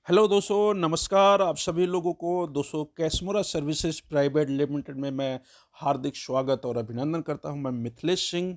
Hello दोस्तों, नमस्कार आप सभी लोगों को। दोस्तों, कैसमुरा सर्विसेज प्राइवेट लिमिटेड में मैं हार्दिक स्वागत और अभिनंदन करता हूं। मैं मिथिलेश सिंह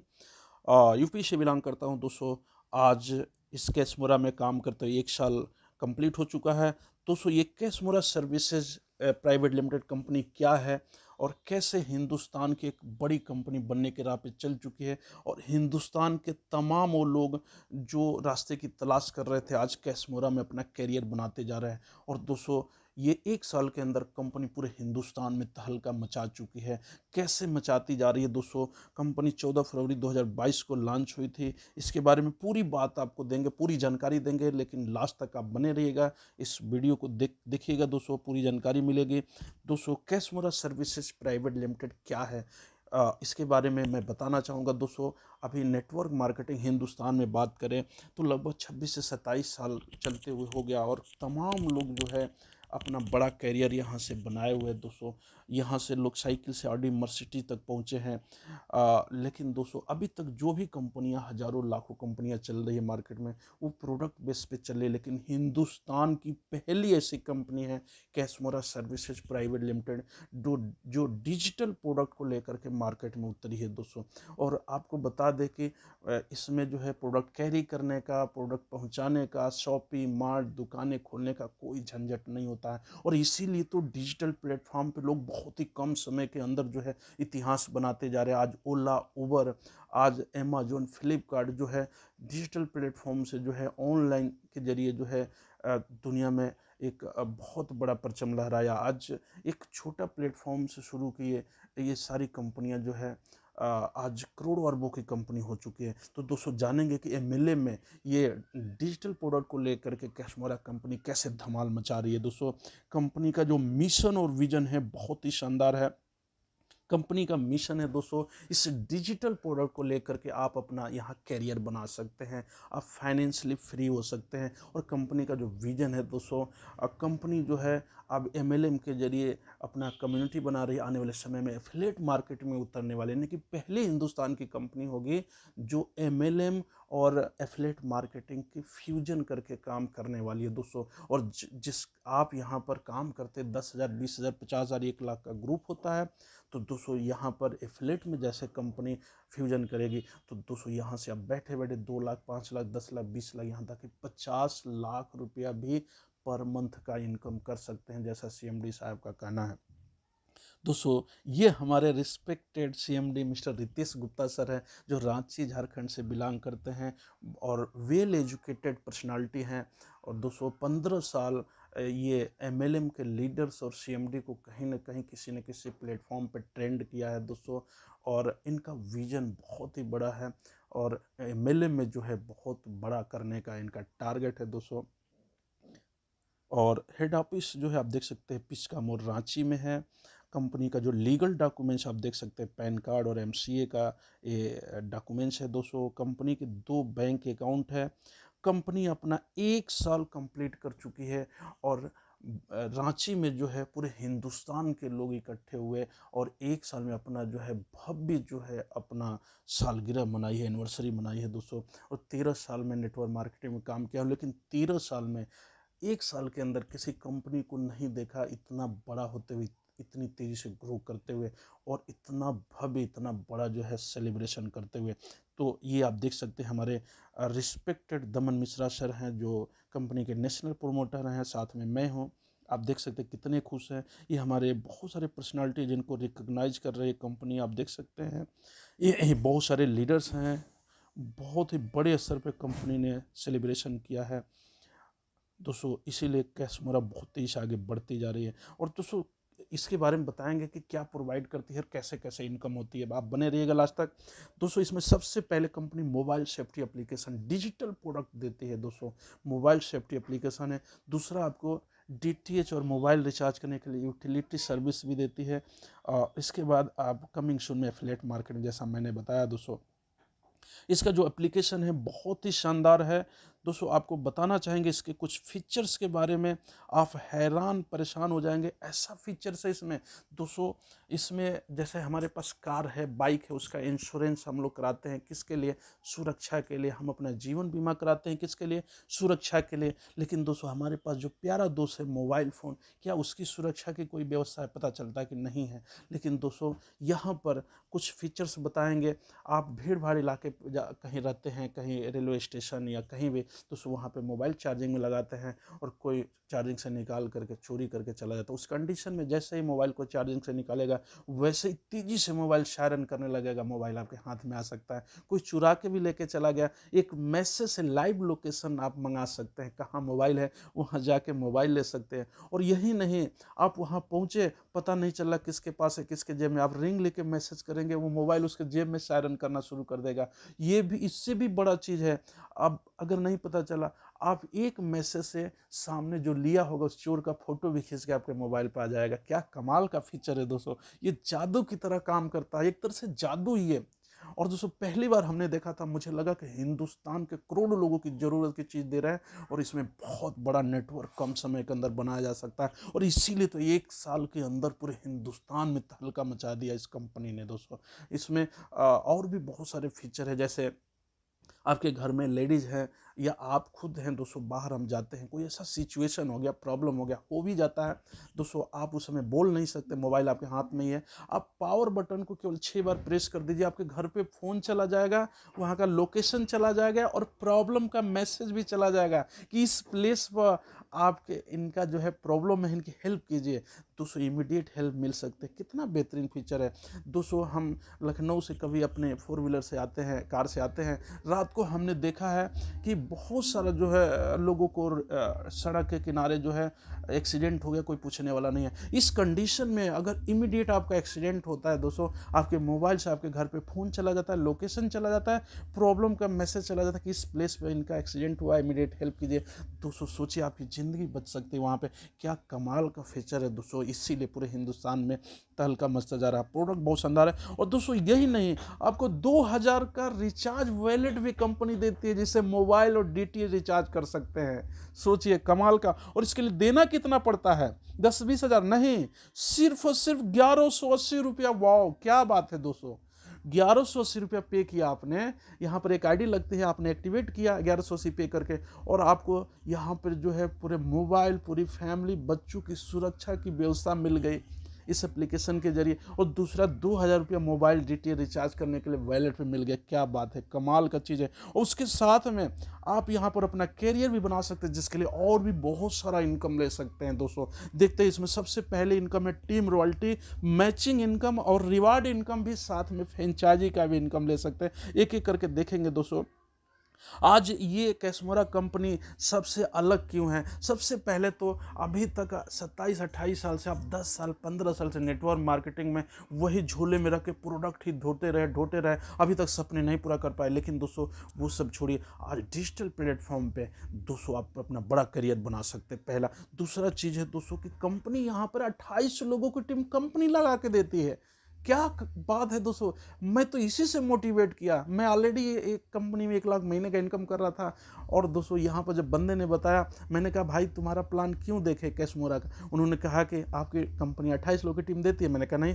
यूपी से बिलोंग करता हूं। दोस्तों, आज इस कैसमुरा में काम करते हुए 1 साल कंप्लीट हो चुका है। दोस्तों, ये कैसमुरा सर्विसेज प्राइवेट लिमिटेड कंपनी क्या है और कैसे हिंदुस्तान की एक बड़ी कंपनी बनने के राह पे चल चुकी है, और हिंदुस्तान के तमाम वो लोग जो रास्ते की तलाश कर रहे थे, आज कैसमुरा में अपना करियर बनाते जा रहे हैं। और दोस्तों, ये 1 साल के अंदर कंपनी पूरे हिंदुस्तान में तहलका मचा चुकी है। कैसे मचाती जा रही है दोस्तों? कंपनी 14 फरवरी 2022 को लॉन्च हुई थी। इसके बारे में पूरी बात आपको देंगे, पूरी जानकारी देंगे, लेकिन लास्ट तक आप बने रहिएगा। इस वीडियो को देखिएगा दोस्तों, पूरी जानकारी मिलेगी। दोस्तों, कैसमुरा सर्विसेज प्राइवेट लिमिटेड क्या है, इसके बारे में मैं बताना चाहूँगा। दोस्तों, अभी नेटवर्क मार्केटिंग हिंदुस्तान में बात करें तो लगभग 26 से 27 साल चलते हुए हो गया, और तमाम लोग जो है अपना बड़ा कैरियर यहाँ से बनाए हुए हैं। दोस्तों, यहाँ से लोग साइकिल से ऑडी मर्सिडीज तक पहुँचे हैं। लेकिन दोस्तों, अभी तक जो भी कंपनियां, हजारों लाखों कंपनियां चल रही है मार्केट में, वो प्रोडक्ट बेस पे चले, लेकिन हिंदुस्तान की पहली ऐसी कंपनी है कैसमोरा सर्विसेज प्राइवेट लिमिटेड, जो जो डिजिटल प्रोडक्ट को लेकर के मार्केट में उतरी है दोस्तों। और आपको बता दें कि इसमें जो है प्रोडक्ट कैरी करने का, प्रोडक्ट पहुंचाने का, शॉपिंग मार्ट, दुकानें खोलने का कोई झंझट नहीं होता है। और इसीलिए तो डिजिटल प्लेटफॉर्म पे लोग बहुत ही कम समय के अंदर जो है इतिहास बनाते जा रहे हैं। आज ओला, उबर, आज अमेजोन, फ्लिपकार्ट जो है डिजिटल प्लेटफॉर्म से जो है ऑनलाइन के जरिए जो है दुनिया में एक बहुत बड़ा परचम लहराया। आज एक छोटा प्लेटफॉर्म से शुरू किए ये सारी कंपनियां जो है आज करोड़ों अरबों की कंपनी हो चुकी है। तो दोस्तों, जानेंगे कि एमएलए में ये डिजिटल प्रोडक्ट को लेकर के कैशमोरा कंपनी कैसे धमाल मचा रही है। दोस्तों, कंपनी का जो मिशन और विजन है बहुत ही शानदार है। कंपनी का मिशन है दोस्तों, इस डिजिटल प्रोडक्ट को लेकर के आप अपना यहाँ कैरियर बना सकते हैं, आप फाइनेंशियली फ्री हो सकते हैं। और कंपनी का जो विजन है दोस्तों, कंपनी जो है अब एमएलएम के जरिए अपना कम्युनिटी बना रही है। आने वाले समय में एफिलिएट मार्केट में उतरने वाले, यानी कि पहली हिंदुस्तान की कंपनी होगी जो एमएलएम और एफिलिएट मार्केटिंग की फ्यूजन करके काम करने वाली है दोस्तों। और जिस आप यहाँ पर काम करते 10,000, 20,000, 50,000, 1 लाख का ग्रुप होता है, तो दोस्तों यहाँ पर एफिलेट में जैसे कंपनी फ्यूजन करेगी, तो दोस्तों यहाँ से आप बैठे बैठे 2 लाख, 5 लाख, 10 लाख, 20 लाख, यहाँ तक कि 50 लाख रुपया भी पर मंथ का इनकम कर सकते हैं, जैसा सीएमडी साहब का कहना है। दोस्तों, ये हमारे respected CMD mister Ritesh Gupta sir हैं, जो रांची झारखंड से बिलोंग करते हैं और वेल एजुकेटेड पर्सनालिटी हैं। और दोस्तों, 15 साल ये एमएलएम के लीडर्स और सीएमडी को कहीं ना कहीं किसी न किसी प्लेटफॉर्म पर ट्रेंड किया है दोस्तों। और इनका विजन बहुत ही बड़ा है, और एमएलएम में जो है बहुत बड़ा करने का इनका टारगेट है दोस्तों। और हेड ऑफिस जो है आप देख सकते हैं पिचका मोड़ रांची में है। कंपनी का जो लीगल डॉक्यूमेंट्स आप देख सकते हैं, पैन कार्ड और एमसीए का ये डॉक्यूमेंट्स है दोस्तों। कंपनी के 2 बैंक अकाउंट है। कंपनी अपना 1 साल कंप्लीट कर चुकी है, और रांची में जो है पूरे हिंदुस्तान के लोग इकट्ठे हुए और 1 साल में अपना जो है भव्य जो है अपना सालगिरह मनाई है, एनिवर्सरी मनाई है दोस्तों। और 13 साल में नेटवर्क मार्केटिंग में काम किया, लेकिन 13 साल में 1 साल के अंदर किसी कंपनी को नहीं देखा इतना बड़ा होते हुए, इतनी तेजी से ग्रो करते हुए, और इतना भव्य, इतना बड़ा जो है सेलिब्रेशन करते हुए। तो ये आप देख सकते हैं हमारे रिस्पेक्टेड दमन मिश्रा सर हैं, जो कंपनी के नेशनल प्रोमोटर हैं, साथ में मैं हूँ। आप देख सकते हैं कितने खुश हैं। ये हमारे बहुत सारे पर्सनालिटी जिनको रिकग्नाइज कर रही है कंपनी, आप देख सकते हैं। ये बहुत सारे लीडर्स हैं। बहुत ही बड़े स्तर पे कंपनी ने सेलिब्रेशन किया है दोस्तों। इसीलिए कैशमोरा बहुत तेजी से आगे बढ़ती जा रही है। और दोस्तों, इसके बारे में बताएंगे कि क्या प्रोवाइड करती है और कैसे कैसे इनकम होती है। आप बने रहिएगा लास्ट तक। दोस्तों, इसमें सबसे पहले company mobile safety application, digital product देती है दोस्तों। मोबाइल सेफ्टी एप्लीकेशन है। दूसरा, आपको डीटीएच और मोबाइल रिचार्ज करने के लिए यूटिलिटी सर्विस भी देती है। इसके बाद आप कमिंग सून में एफिलिएट मार्केटिंग, जैसा मैंने बताया दोस्तों। इसका जो एप्लीकेशन है बहुत ही शानदार है। दोस्तों आपको बताना चाहेंगे इसके कुछ फीचर्स के बारे में, आप हैरान परेशान हो जाएंगे, ऐसा फीचर्स है इसमें। दोस्तों इसमें जैसे हमारे पास कार है, बाइक है, उसका इंश्योरेंस हम लोग कराते हैं, किसके लिए? सुरक्षा के लिए। हम अपना जीवन बीमा कराते हैं, किसके लिए? सुरक्षा के लिए। लेकिन दोस्तों हमारे पास जो प्यारा दोस्त है मोबाइल फ़ोन, क्या उसकी सुरक्षा की कोई व्यवस्था है? पता चलता है कि नहीं है। लेकिन दोस्तों यहाँ पर कुछ फीचर्स बताएंगे। आप भीड़ भाड़ इलाके कहीं रहते हैं, कहीं रेलवे स्टेशन या कहीं भी, तो वहाँ पे मोबाइल चार्जिंग में लगाते हैं और कोई चार्जिंग से निकाल करके चोरी करके चला जाता है। उस कंडीशन में जैसे ही मोबाइल को चार्जिंग से निकालेगा, वैसे ही तेजी से मोबाइल सायरन करने लगेगा, मोबाइल आपके हाथ में आ सकता है। कोई चुरा के भी लेके चला गया, एक मैसेज से लाइव लोकेशन आप मंगा सकते हैं, कहाँ मोबाइल है वहाँ जाके मोबाइल ले सकते हैं। और यही नहीं, आप वहाँ पहुँचे, पता नहीं चला किसके पास है किसके जेब में, आप रिंग लेके मैसेज करेंगे, वो मोबाइल उसके जेब में सायरन करना शुरू कर देगा। ये भी, इससे भी बड़ा चीज़ है, अब अगर नहीं पता चला, आप एक मैसेज से सामने जो लिया होगा उस चोर का फोटो भी खींच के आपके मोबाइल पर आ जाएगा। क्या कमाल का फीचर है दोस्तों, ये जादू की तरह काम करता है, एक तरह से जादू ही है। और दोस्तों पहली बार हमने देखा था, मुझे लगा कि हिंदुस्तान के करोड़ों लोगों की जरूरत की चीज दे रहा है और इसमें बहुत बड़ा नेटवर्क कम समय के अंदर बनाया जा सकता है। और इसीलिए तो 1 साल के अंदर पूरे हिंदुस्तान में तहलका मचा दिया इस कंपनी ने दोस्तों। इसमें और भी बहुत सारे फीचर है, जैसे आपके घर में लेडीज है या आप खुद हैं दोस्तों, बाहर हम जाते हैं, कोई ऐसा सिचुएशन हो गया, प्रॉब्लम हो गया, हो भी जाता है दोस्तों, आप उस समय बोल नहीं सकते, मोबाइल आपके हाथ में ही है, आप पावर बटन को केवल 6 बार प्रेस कर दीजिए, आपके घर पे फोन चला जाएगा, वहाँ का लोकेशन चला जाएगा और प्रॉब्लम का मैसेज भी चला जाएगा कि इस प्लेस पर आपके इनका जो है प्रॉब्लम है, इनकी हेल्प कीजिए। दोस्तों इमीडिएट हेल्प मिल सकते हैं, कितना बेहतरीन फीचर है दोस्तों। हम लखनऊ से कभी अपने 4 व्हीलर से आते हैं, कार से आते हैं, रात को हमने देखा है कि बहुत सारा जो है लोगों को सड़क के किनारे जो है एक्सीडेंट हो गया, कोई पूछने वाला नहीं है। इस कंडीशन में अगर इमीडिएट आपका एक्सीडेंट होता है दोस्तों, आपके मोबाइल से आपके घर पे फ़ोन चला जाता है, लोकेशन चला जाता है, प्रॉब्लम का मैसेज चला जाता है कि इस प्लेस पे इनका एक्सीडेंट हुआ है, इमीडिएट हेल्प कीजिए। दोस्तों सोचिए आपकी ज़िंदगी बच सकती है वहाँ पे, क्या कमाल का फीचर है दोस्तों। इसीलिए पूरे हिंदुस्तान में तहलका मचता जा रहा है, प्रोडक्ट बहुत शानदार है। और दोस्तों यही नहीं, आपको 2000 का रिचार्ज वॉलेट भी कंपनी देती है, जिससे मोबाइल और डीटीएच रिचार्ज कर सकते हैं। सोचिए कमाल का। और इसके लिए देना कितना पड़ता है? 10-20 हज़ार नहीं, सिर्फ और सिर्फ 1180 रुपया। वाओ क्या बात है दोस्तों, 1180 रुपया पे किया आपने, यहाँ पर एक आईडी लगती है, आपने एक्टिवेट किया 1180 पे करके, और आपको यहाँ पर जो है पूरे मोबाइल, पूरी फैमिली, बच्चों की सुरक्षा की व्यवस्था मिल गई इस एप्लीकेशन के जरिए। और दूसरा 2000 रुपया मोबाइल डीटीएच रिचार्ज करने के लिए वॉलेट पे मिल गया। क्या बात है, कमाल का चीज़ है। और उसके साथ में आप यहाँ पर अपना कैरियर भी बना सकते हैं, जिसके लिए और भी बहुत सारा इनकम ले सकते हैं दोस्तों। देखते हैं इसमें सबसे पहले इनकम है टीम रॉयल्टी, मैचिंग इनकम और रिवार्ड इनकम भी, साथ में फ्रेंचाइजी का भी इनकम ले सकते हैं। एक एक करके देखेंगे दोस्तों। आज ये कैशमोरा कंपनी सबसे अलग क्यों है? सबसे पहले तो अभी तक 27-28 साल से, आप 10 साल 15 साल से नेटवर्क मार्केटिंग में वही झोले में रख के प्रोडक्ट ही ढोते रहे, अभी तक सपने नहीं पूरा कर पाए। लेकिन दोस्तों वो सब छोड़िए, आज डिजिटल प्लेटफॉर्म पे दोस्तों आप अपना बड़ा करियर बना सकते हैं। पहला। दूसरा चीज़ है दोस्तों कि कंपनी यहाँ पर 28 लोगों की टीम कंपनी लगा के देती है। क्या बात है दोस्तों, मैं तो इसी से मोटिवेट किया। मैं ऑलरेडी एक कंपनी में 1 लाख महीने का इनकम कर रहा था, और दोस्तों यहाँ पर जब बंदे ने बताया, मैंने कहा भाई तुम्हारा प्लान क्यों देखे कैशमोरा का? उन्होंने कहा कि आपकी कंपनी 28 लोग की टीम देती है। मैंने कहा नहीं,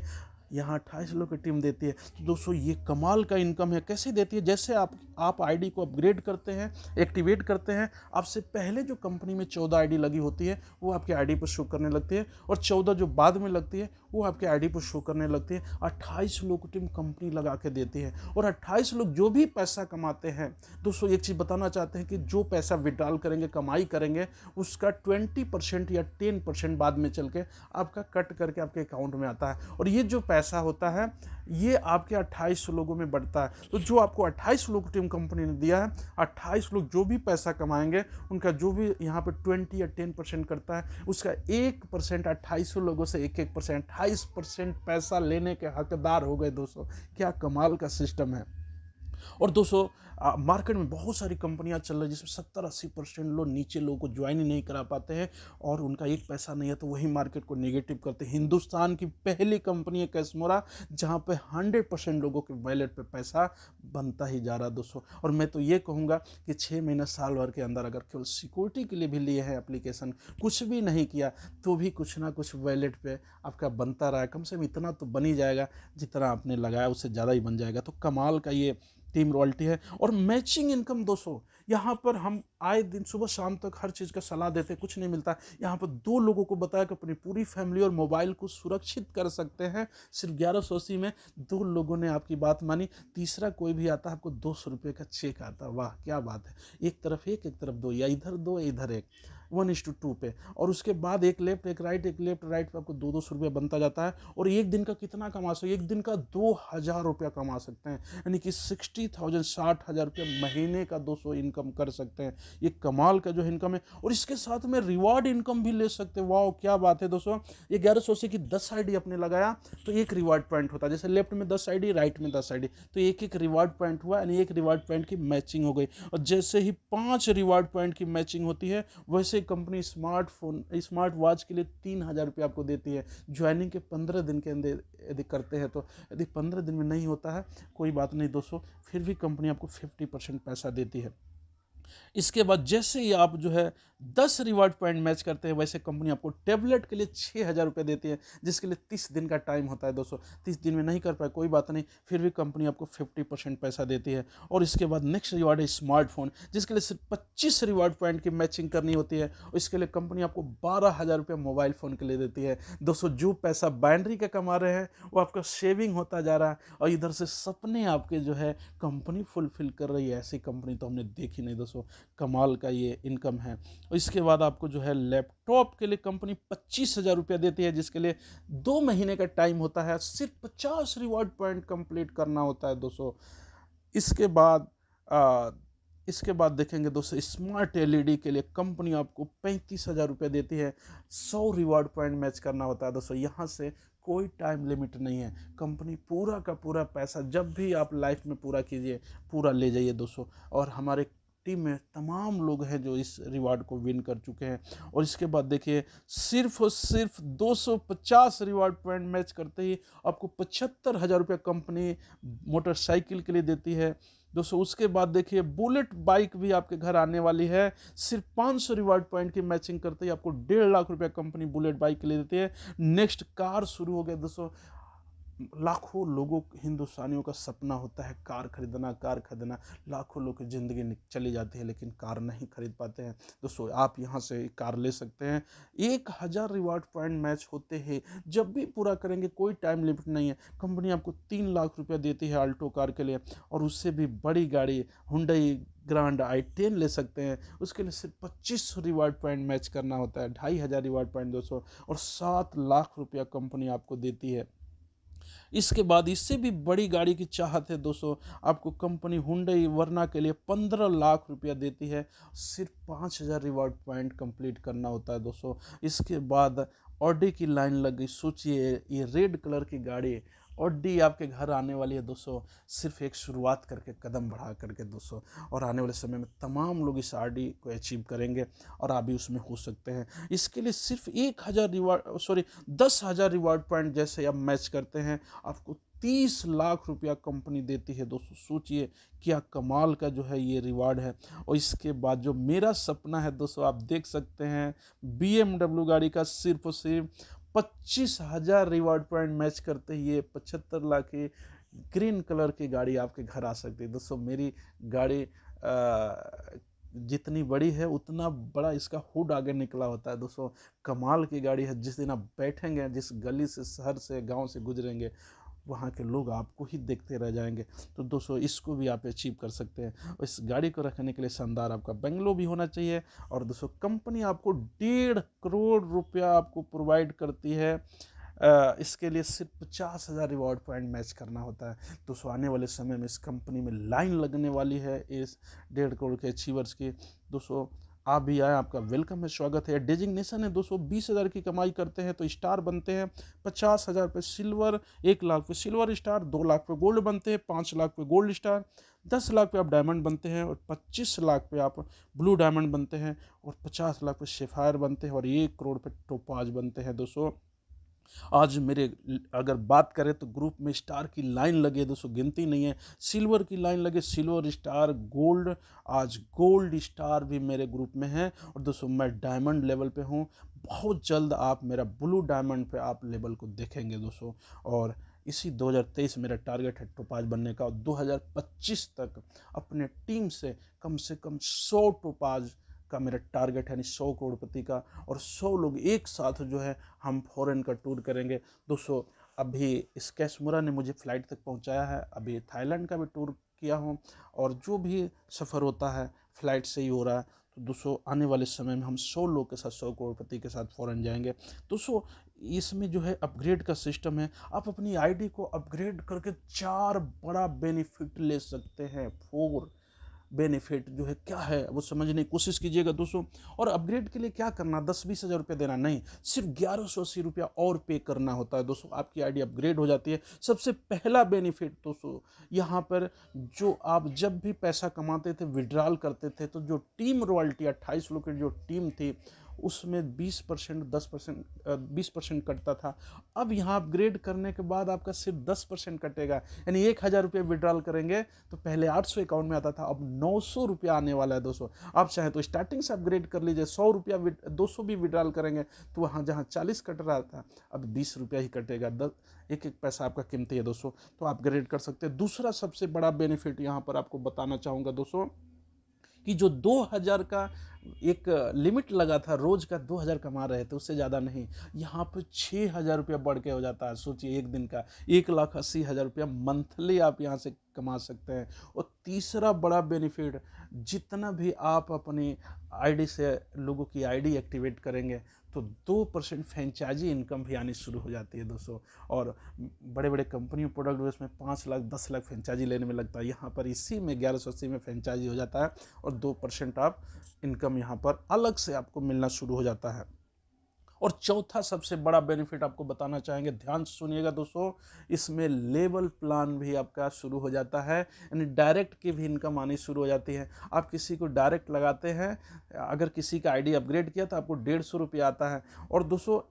यहाँ 28 लोग की टीम देती है। तो दोस्तों ये कमाल का इनकम है। कैसे देती है? जैसे आप आईडी को अपग्रेड करते हैं, एक्टिवेट करते हैं, आपसे पहले जो कंपनी में 14 आईडी लगी होती है वो आपके आईडी पर शो करने लगती है, और 14 जो बाद में लगती है वो आपके आईडी पर शो करने लगती है। 28 लोग की टीम कंपनी लगा के देती है, और 28 लोग जो भी पैसा कमाते हैं दोस्तों, एक चीज़ बताना चाहते हैं कि जो पैसा विड्रॉल करेंगे, कमाई करेंगे, उसका 20% या 10% बाद में चल के आपका कट करके आपके अकाउंट में आता है। और ये जो पैसा होता है ये आपके 28 लोगों में बढ़ता है। तो जो आपको 28 लोग टीम कंपनी ने दिया है, 28 लोग जो भी पैसा कमाएंगे, उनका जो भी यहाँ पे 20 या 10% करता है, उसका 1% 28 लोगों से 1% 28% पैसा लेने के हकदार हो गए दोस्तों। क्या कमाल का सिस्टम है। और दोस्तों मार्केट में बहुत सारी कंपनियां चल रही है जिसमें 70-80% लोग नीचे लोगों को ज्वाइन ही नहीं करा पाते हैं और उनका एक पैसा नहीं है तो वही मार्केट को नेगेटिव करते हैं। हिंदुस्तान की पहली कंपनी है कैसमोरा, जहां पे 100% लोगों के वैलेट पे पैसा बनता ही जा रहा है दोस्तों। और मैं तो ये कहूँगा कि 6 महीना साल भर के अंदर अगर केवल सिक्योरिटी के लिए भी लिए हैं एप्लीकेशन, कुछ भी नहीं किया तो भी कुछ ना कुछ वैलेट पे आपका बनता रहा है। कम से कम इतना तो बन ही जाएगा, जितना आपने लगाया उससे ज़्यादा ही बन जाएगा। तो कमाल का ये टीम रॉयल्टी है। और मैचिंग इनकम दोस्तों, यहाँ पर हम आए दिन सुबह शाम तक हर चीज़ का सलाह देते, कुछ नहीं मिलता। यहाँ पर 2 लोगों को बताया कि अपनी पूरी फैमिली और मोबाइल को सुरक्षित कर सकते हैं सिर्फ 1180 में। 2 लोगों ने आपकी बात मानी। तीसरा कोई भी आता है आपको 200 रुपये का चेक आता। वाह क्या बात है, एक तरफ एक तरफ दो, या इधर दो इधर एक, 1:2 पे। और उसके बाद एक लेफ्ट एक राइट, एक लेफ्ट राइट पे आपको 200 रुपया बनता जाता है। और एक दिन का कितना कमा सकते, एक दिन का 2000 रुपया कमा सकते हैं, यानी कि 60,000 60,000 रुपया महीने का 200 इनकम कर सकते हैं। ये कमाल का जो इनकम है। और इसके साथ में रिवार्ड इनकम भी ले सकते हैं। वाह क्या बात है दोस्तों। ये 1180 की 10 आईडी अपने लगाया तो एक रिवार्ड पॉइंट होता है, जैसे लेफ्ट में 10 आईडी राइट में 10 आईडी, तो एक एक रिवार्ड पॉइंट हुआ, यानी एक रिवार्ड पॉइंट की मैचिंग हो गई। और जैसे ही 5 रिवार्ड पॉइंट की मैचिंग होती है, वैसे कंपनी स्मार्ट वॉच के लिए 3,000 रुपये आपको देती है। ज्वाइनिंग के 15 दिन के अंदर यदि करते हैं, तो यदि 15 दिन में नहीं होता है कोई बात नहीं दोस्तों, फिर भी कंपनी आपको 50% पैसा देती है। इसके बाद जैसे ही आप जो है 10 रिवार्ड पॉइंट मैच करते हैं, वैसे कंपनी आपको टेबलेट के लिए 6,000 रुपये देती है, जिसके लिए 30 दिन का टाइम होता है दोस्तों। 30 दिन में नहीं कर पाए कोई बात नहीं, फिर भी कंपनी आपको 50% पैसा देती है। और इसके बाद नेक्स्ट रिवार्ड है स्मार्टफोन, जिसके लिए सिर्फ 25 रिवार्ड पॉइंट की मैचिंग करनी होती है। और इसके लिए कंपनी आपको 12,000 रुपये मोबाइल फ़ोन के लिए देती है दोस्तों। जो पैसा बाइनरी का कमा रहे हैं वो आपका सेविंग होता जा रहा है, और इधर से सपने आपके जो है कंपनी फुलफिल कर रही है। ऐसी कंपनी तो हमने देखी नहीं दोस्तों। कमाल का ये इनकम है। और इसके बाद आपको जो है लैपटॉप के लिए कंपनी 25,000 रुपया देती है, जिसके लिए 2 महीने का टाइम होता है, सिर्फ 50 रिवॉर्ड पॉइंट कंप्लीट करना होता है दोस्तों। इसके बाद इसके बाद देखेंगे दोस्तों, स्मार्ट एलईडी के लिए कंपनी आपको 35,000 रुपया देती है। 100 रिवॉर्ड पॉइंट मैच करना होता है दोस्तों। यहाँ से कोई टाइम लिमिट नहीं है, कंपनी पूरा का पूरा पैसा जब भी आप लाइफ में पूरा कीजिए, पूरा ले जाइए दोस्तों। और हमारे टीम में तमाम लोग हैं जो इस रिवार्ड को विन कर चुके हैं। और इसके बाद देखिए, सिर्फ और सिर्फ 250 रिवार्ड पॉइंट मैच करते ही आपको 75,000 रुपये कंपनी मोटरसाइकिल के लिए देती है दोस्तों। उसके बाद देखिए, बुलेट बाइक भी आपके घर आने वाली है। सिर्फ 500 रिवार्ड पॉइंट की मैचिंग करते ही आपको 1.5 लाख रुपया कंपनी बुलेट बाइक के लिए देती है। नेक्स्ट कार शुरू हो गया दोस्तों। लाखों लोगों हिंदुस्तानियों का सपना होता है कार खरीदना, कार खरीदना। लाखों लोग की ज़िंदगी चली जाती है लेकिन कार नहीं खरीद पाते हैं दोस्तों। आप यहाँ से कार ले सकते हैं। 1,000 रिवार्ड पॉइंट मैच होते हैं, जब भी पूरा करेंगे, कोई टाइम लिमिट नहीं है। कंपनी आपको 3 लाख रुपया देती है अल्टो कार के लिए। और उससे भी बड़ी गाड़ी हुंडई ग्रांड i10 ले सकते हैं। उसके लिए सिर्फ 25 रिवार्ड पॉइंट मैच करना होता है, 2,500 रिवार्ड पॉइंट दोस्तों। और 7 लाख रुपया कंपनी आपको देती है। इसके बाद इससे भी बड़ी गाड़ी की चाहत है दोस्तों, आपको कंपनी हुंडई वर्ना के लिए 15 लाख रुपया देती है। सिर्फ 5,000 रिवार्ड पॉइंट कंप्लीट करना होता है दोस्तों। इसके बाद ऑडी की लाइन लग गई। सोचिए, ये रेड कलर की गाड़ी ऑडी आपके घर आने वाली है दोस्तों। सिर्फ एक शुरुआत करके, कदम बढ़ा करके दोस्तों। और आने वाले समय में तमाम लोग इस आरडी को अचीव करेंगे और आप भी उसमें हो सकते हैं। इसके लिए सिर्फ 10,000 रिवार्ड पॉइंट जैसे आप मैच करते हैं, आपको 30 लाख रुपया कंपनी देती है दोस्तों। सोचिए क्या कमाल का जो है ये रिवार्ड है। और इसके बाद जो मेरा सपना है दोस्तों, आप देख सकते हैं, BMW गाड़ी का सिर्फ और सिर्फ 25,000 रिवार्ड पॉइंट मैच करते ही ये 75 लाख की ग्रीन कलर की गाड़ी आपके घर आ सकती है दोस्तों। मेरी गाड़ी जितनी बड़ी है उतना बड़ा इसका हुड आगे निकला होता है दोस्तों। कमाल की गाड़ी है। जिस दिन आप बैठेंगे, जिस गली से, शहर से, गांव से गुजरेंगे, वहाँ के लोग आपको ही देखते रह जाएंगे। तो दोस्तों इसको भी आप अचीव कर सकते हैं। और इस गाड़ी को रखने के लिए शानदार आपका बंगलो भी होना चाहिए। और दोस्तों कंपनी आपको 1.5 करोड़ रुपया आपको प्रोवाइड करती है। इसके लिए सिर्फ 50,000 रिवॉर्ड पॉइंट मैच करना होता है दोस्तों। आने वाले समय में इस कंपनी में लाइन लगने वाली है इस 1.5 करोड़ के अचीवर्स की दोस्तों। आप भी आए, आपका वेलकम है, स्वागत है। डेजिग्नेशन है दोस्तों, 20,000 की कमाई करते हैं तो स्टार बनते हैं। 50,000 पे सिल्वर, 1 लाख पे सिल्वर स्टार, 2 लाख पे गोल्ड बनते हैं, 5 लाख पे गोल्ड स्टार, 10 लाख पे आप डायमंड बनते हैं, और 25 लाख पे आप ब्लू डायमंड बनते हैं, और 50 लाख पे सेफायर बनते हैं, और 1 करोड़ पे टोपाज बनते हैं दोस्तों। आज मेरे अगर बात करें तो ग्रुप में स्टार की लाइन लगे दोस्तों, गिनती नहीं है। सिल्वर की लाइन लगे, सिल्वर स्टार, गोल्ड, आज गोल्ड स्टार भी मेरे ग्रुप में है। और दोस्तों मैं डायमंड लेवल पे हूँ। बहुत जल्द आप मेरा ब्लू डायमंड पे आप लेवल को देखेंगे दोस्तों। और इसी 2023 मेरा टारगेट है टोपाज बनने का, और 2025 तक अपने टीम से कम 100 टोपाज का मेरा टारगेट है, यानी 100 करोड़पति का। और 100 लोग एक साथ जो है हम फॉरेन का टूर करेंगे दोस्तों। अभी इस कैसमुरा ने मुझे फ्लाइट तक पहुंचाया है, अभी थाईलैंड का भी टूर किया हूं, और जो भी सफ़र होता है फ्लाइट से ही हो रहा है। तो दोस्तों आने वाले समय में हम 100 लोग के साथ, 100 करोड़पति के साथ फॉरेन जाएंगे दोस्तों। इसमें जो है अपग्रेड का सिस्टम है, आप अपनी आईडी को अपग्रेड करके 4 बड़ा बेनिफिट ले सकते हैं। 4 बेनिफिट जो है क्या है वो समझने की कोशिश कीजिएगा दोस्तों। और अपग्रेड के लिए क्या करना, 10-20 हज़ार रुपये देना नहीं, सिर्फ 1180 रुपया और पे करना होता है दोस्तों, आपकी आईडी अपग्रेड हो जाती है। सबसे पहला बेनिफिट दोस्तों, यहाँ पर जो आप जब भी पैसा कमाते थे, विड्रॉल करते थे, तो जो टीम रॉयल्टी 28 लोग की जो टीम थी उसमें 20%, 10%, 20% कटता था। अब यहाँ अपग्रेड करने के बाद आपका सिर्फ 10% कटेगा, यानी 1,000 रुपये विड्रॉल करेंगे तो पहले 800 अकाउंट में आता था, अब 900 रुपया आने वाला है दोस्तों। आप चाहे तो स्टार्टिंग से अपग्रेड कर लीजिए, 100 रुपया 200 भी विड्रॉल करेंगे तो वहाँ जहाँ 40 कट रहा था अब 20 रुपया ही कटेगा। 1-1 पैसा आपका कीमती है दोस्तों, तो अपग्रेड कर सकते हैं। दूसरा सबसे बड़ा बेनिफिट यहाँ पर आपको बताना चाहूँगा दोस्तों, कि जो 2,000 का एक लिमिट लगा था, रोज का 2,000 कमा रहे थे, उससे ज़्यादा नहीं, यहाँ पे 6,000 रुपया बढ़ के हो जाता है। सोचिए एक दिन का 1,80,000 रुपया मंथली आप यहाँ से कमा सकते हैं। और तीसरा बड़ा बेनिफिट, जितना भी आप अपनी आईडी से लोगों की आईडी एक्टिवेट करेंगे तो 2% फ्रेंचाइजी इनकम भी आनी शुरू हो जाती है दोस्तों। और बड़े बड़े कंपनियों प्रोडक्ट बेस में 5 लाख 10 लाख फ्रेंचाइजी लेने में लगता है, यहाँ पर इसी में 1180 में फ्रेंचाइजी हो जाता है, और 2% आप इनकम यहाँ पर अलग से आपको मिलना शुरू हो जाता है। और चौथा सबसे बड़ा बेनिफिट आपको बताना चाहेंगे, ध्यान से सुनिएगा दोस्तों, इसमें लेवल प्लान भी आपका शुरू हो जाता है, यानी डायरेक्ट की भी इनकम आनी शुरू हो जाती है। आप किसी को डायरेक्ट लगाते हैं, अगर किसी का आईडी अपग्रेड किया तो आपको 150 रुपया आता है। और दोस्तों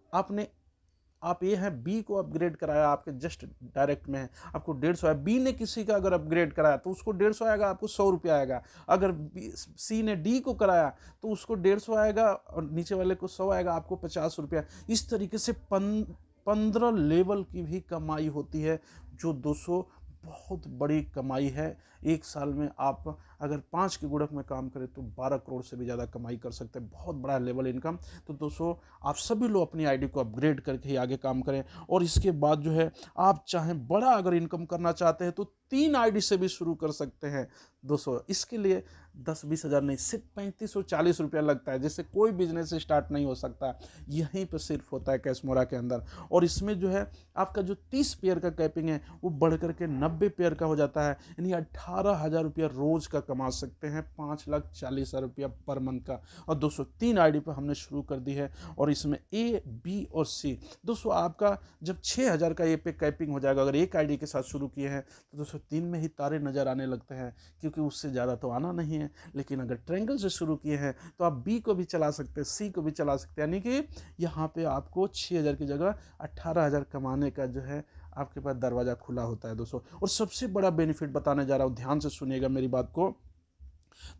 आप ये है बी को अपग्रेड कराया, आपके जस्ट डायरेक्ट में है, आपको 150 आया। बी ने किसी का अगर अपग्रेड कराया तो उसको 150 आएगा, आपको 100 रुपया आएगा। अगर सी ने डी को कराया तो उसको 150 आएगा, और नीचे वाले को 100 आएगा, आपको 50 रुपया। इस तरीके से 15 लेवल की भी कमाई होती है, जो 200 बहुत बड़ी कमाई है। एक साल में आप अगर 5 के गुणक में काम करें तो 12 करोड़ से भी ज़्यादा कमाई कर सकते हैं, बहुत बड़ा लेवल इनकम। तो दोस्तों आप सभी लोग अपनी आईडी को अपग्रेड करके ही आगे काम करें। और इसके बाद जो है आप चाहें बड़ा अगर इनकम करना चाहते हैं तो 3 आईडी से भी शुरू कर सकते हैं दोस्तों। इसके लिए 10-20 हज़ार नहीं, सिर्फ 3540 रुपया लगता है, जिससे कोई बिजनेस स्टार्ट नहीं हो सकता, यहीं पर सिर्फ होता है कैशमोरा के अंदर। और इसमें जो है आपका जो 30 पेयर का कैपिंग है वो बढ़ करके 90 पेयर का हो जाता है, यानी 18,000 रुपया रोज का कमा सकते हैं, 5,40,000 रुपया पर मंथ का। और 203 आईडी पर हमने शुरू कर दी है, और इसमें ए बी और सी दोस्तों आपका जब 6,000 का ए पे कैपिंग हो जाएगा, अगर एक आईडी के साथ शुरू किए हैं तो 203 में ही तारे नजर आने लगते हैं, क्योंकि उससे ज़्यादा तो आना नहीं है। लेकिन अगर ट्रायंगल से शुरू किए हैं तो आप बी को भी चला सकते हैं, सी को भी चला सकते हैं, यानी कि यहाँ पे आपको 6,000 की जगह 18,000 कमाने का जो है आपके पास दरवाजा खुला होता है दोस्तों। और सबसे बड़ा बेनिफिट बताने जा रहा हूँ, ध्यान से सुनिएगा मेरी बात को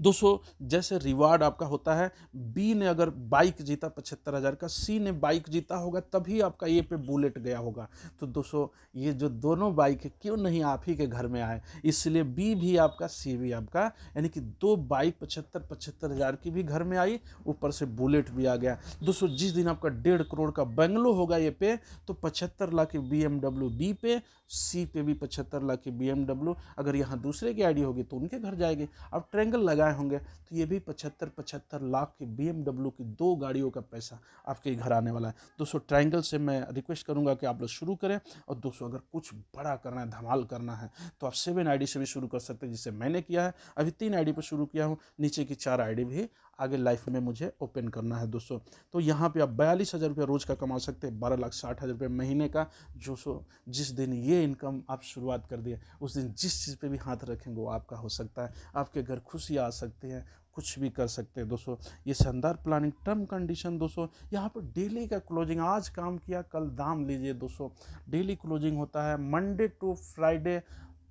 दोस्तों। जैसे रिवार्ड आपका होता है, बी ने अगर बाइक जीता 75,000 का, सी ने बाइक जीता होगा, तभी आपका ये पे बुलेट गया होगा। तो दोस्तों ये जो दोनों बाइक है क्यों नहीं आप ही के घर में आए, इसलिए बी भी आपका सी भी आपका, यानी कि 2 बाइक 75,000 की भी घर में आई, ऊपर से बुलेट भी आ गया दोस्तों। जिस दिन आपका 1.5 करोड़ का बंगलो होगा ये पे, तो 75 लाख की BMW बी पे, सी पे भी 75 लाख की BMW, अगर यहाँ दूसरे की आईडी होगी तो उनके घर जाएगी। अब ट्रायंगल लगाए होंगे तो ये भी 75 लाख की BMW की 2 गाड़ियों का पैसा आपके घर आने वाला है दोस्तों। ट्रायंगल से मैं रिक्वेस्ट करूंगा कि आप लोग शुरू करें। और दोस्तों अगर कुछ बड़ा करना है, धमाल करना है, तो आप 7 आईडी से भी शुरू कर सकते हैं, जिससे मैंने किया है। अभी 3 आईडी पर शुरू किया हूँ, नीचे की 4 आईडी भी आगे लाइफ में मुझे ओपन करना है दोस्तों। तो यहाँ पे आप 42,000 रुपये रोज़ का कमा सकते हैं, 12,60,000 रुपये महीने का। जिस दिन ये इनकम आप शुरुआत कर दिए, उस दिन जिस चीज़ पे भी हाथ रखेंगे वो आपका हो सकता है। आपके घर खुशियाँ आ सकती हैं, कुछ भी कर सकते हैं दोस्तों। ये शानदार प्लानिंग टर्म कंडीशन दोस्तों। यहाँ पर डेली का क्लोजिंग, आज काम किया कल दाम लीजिए दोस्तों। डेली क्लोजिंग होता है मंडे टू फ्राइडे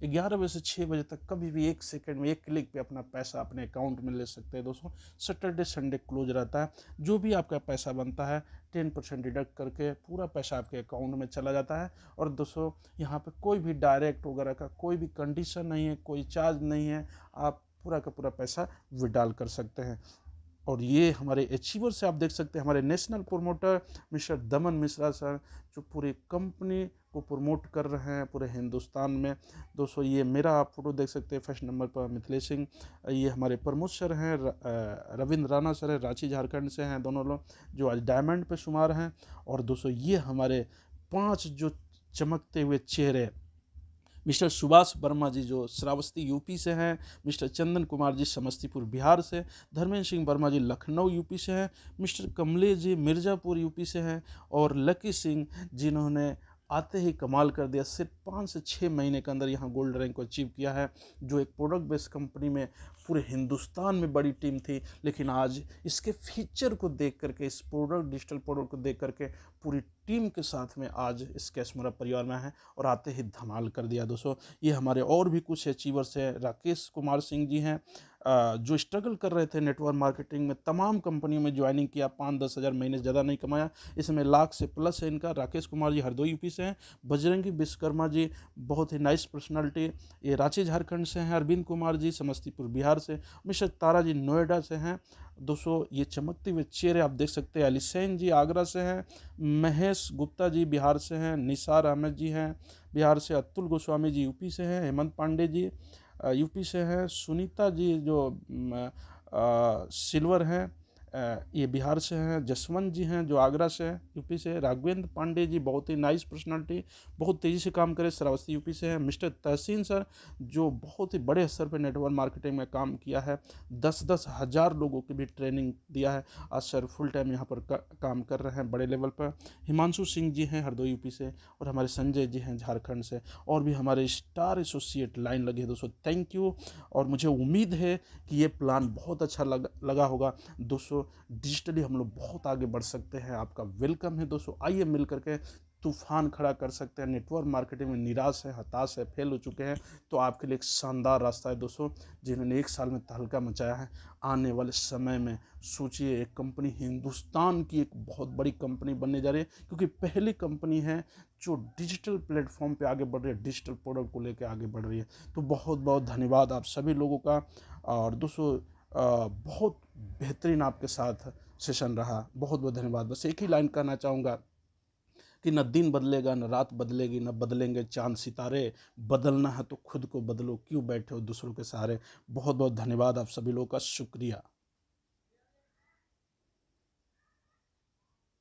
11 बजे से 6 बजे तक। कभी भी 1 सेकंड में 1 क्लिक पे अपना पैसा अपने अकाउंट में ले सकते हैं दोस्तों। सैटरडे संडे क्लोज रहता है। जो भी आपका पैसा बनता है 10% डिडक्ट करके पूरा पैसा आपके अकाउंट में चला जाता है। और दोस्तों यहाँ पे कोई भी डायरेक्ट वगैरह का कोई भी कंडीशन नहीं है, कोई चार्ज नहीं है। आप पूरा का पूरा पैसा विड्रॉल कर सकते हैं। और ये हमारे अचीवर से आप देख सकते हैं, हमारे नेशनल प्रोमोटर मिस्टर दमन मिश्रा सर, जो पूरी कंपनी को प्रमोट कर रहे हैं पूरे हिंदुस्तान में दोस्तों। ये मेरा आप फोटो देख सकते हैं, फर्स्ट नंबर पर मिथिलेश सिंह। ये हमारे प्रमोद सर हैं, रविंद्र राणा सर है, रांची झारखंड से हैं दोनों लोग, जो आज डायमंड पे शुमार हैं। और दोस्तों ये हमारे 5 जो चमकते हुए चेहरे, मिस्टर सुभाष वर्मा जी जो श्रावस्ती यूपी से हैं, मिस्टर चंदन कुमार जी समस्तीपुर बिहार से, धर्मेंद्र सिंह वर्मा जी लखनऊ यूपी से हैं, मिस्टर कमलेश जी मिर्ज़ापुर यूपी से हैं, और लकी सिंह जिन्होंने आते ही कमाल कर दिया, सिर्फ 5 से 6 महीने के अंदर यहाँ गोल्ड रैंक को अचीव किया है। जो एक प्रोडक्ट बेस्ड कंपनी में पूरे हिंदुस्तान में बड़ी टीम थी, लेकिन आज इसके फीचर को देख करके, इस प्रोडक्ट डिजिटल प्रोडक्ट को देख करके पूरी टीम के साथ में आज इस कैशमोरा परिवार में है और आते ही धमाल कर दिया दोस्तों। ये हमारे और भी कुछ अचीवर्स हैं। राकेश कुमार सिंह जी हैं, जो स्ट्रगल कर रहे थे नेटवर्क मार्केटिंग में, तमाम कंपनियों में ज्वाइनिंग किया, 5-10 हज़ार महीने से ज़्यादा नहीं कमाया, इसमें लाख से प्लस है इनका। राकेश कुमार जी हरदोई यूपी से हैं। बजरंगी विश्वकर्मा जी बहुत ही नाइस पर्सनालिटी, ये रांची झारखंड से हैं। अरविंद कुमार जी समस्तीपुर बिहार से। मिस्टर तारा जी नोएडा से हैं दोस्तों। ये चमकते हुए चेहरे आप देख सकते हैं। अलीसैन जी आगरा से हैं। महेश गुप्ता जी बिहार से हैं। निसार अहमद जी हैं बिहार से। अतुल गोस्वामी जी यूपी से हैं। हेमंत पांडे जी यूपी से हैं। सुनीता जी जो सिल्वर हैं, ये बिहार से हैं। जसवंत जी हैं जो आगरा से हैं यूपी से। राघवेंद्र पांडे जी बहुत ही नाइस पर्सनालिटी, बहुत तेज़ी से काम करे, श्रावस्ती यूपी से हैं। मिस्टर तहसीन सर जो बहुत ही बड़े स्तर पर नेटवर्क मार्केटिंग में काम किया है, 10-10 हज़ार लोगों की भी ट्रेनिंग दिया है। आज सर फुल टाइम यहाँ पर काम कर रहे हैं बड़े लेवल पर। हिमांशु सिंह जी हैं हरदोई यूपी से, और हमारे संजय जी हैं झारखंड से। और भी हमारे स्टार एसोसिएट लाइन लगे दोस्तों, थैंक यू। और मुझे उम्मीद है कि ये प्लान बहुत अच्छा लगा होगा दोस्तों। डिजिटली हम लोग बहुत आगे बढ़ सकते हैं, आपका वेलकम है दोस्तों। आइए मिल करके तूफान खड़ा कर सकते हैं। नेटवर्क मार्केटिंग में निराश है, हताश है, फेल हो चुके हैं, तो आपके लिए एक शानदार रास्ता है दोस्तों। जिन्होंने 1 साल में तहलका मचाया है, आने वाले समय में सोचिए एक कंपनी हिंदुस्तान की एक बहुत बड़ी कंपनी बनने जा रही है, क्योंकि पहली कंपनी है जो डिजिटल प्लेटफॉर्म पे आगे बढ़ रही है, डिजिटल प्रोडक्ट को लेकर आगे बढ़ रही है। तो बहुत बहुत धन्यवाद आप सभी लोगों का। और दोस्तों बहुत बेहतरीन आपके साथ सेशन रहा, बहुत बहुत धन्यवाद। बस एक ही लाइन कहना चाहूँगा कि न दिन बदलेगा, न रात बदलेगी, न बदलेंगे चांद सितारे। बदलना है तो खुद को बदलो, क्यों बैठे हो दूसरों के सहारे। बहुत बहुत धन्यवाद आप सभी लोगों का, शुक्रिया।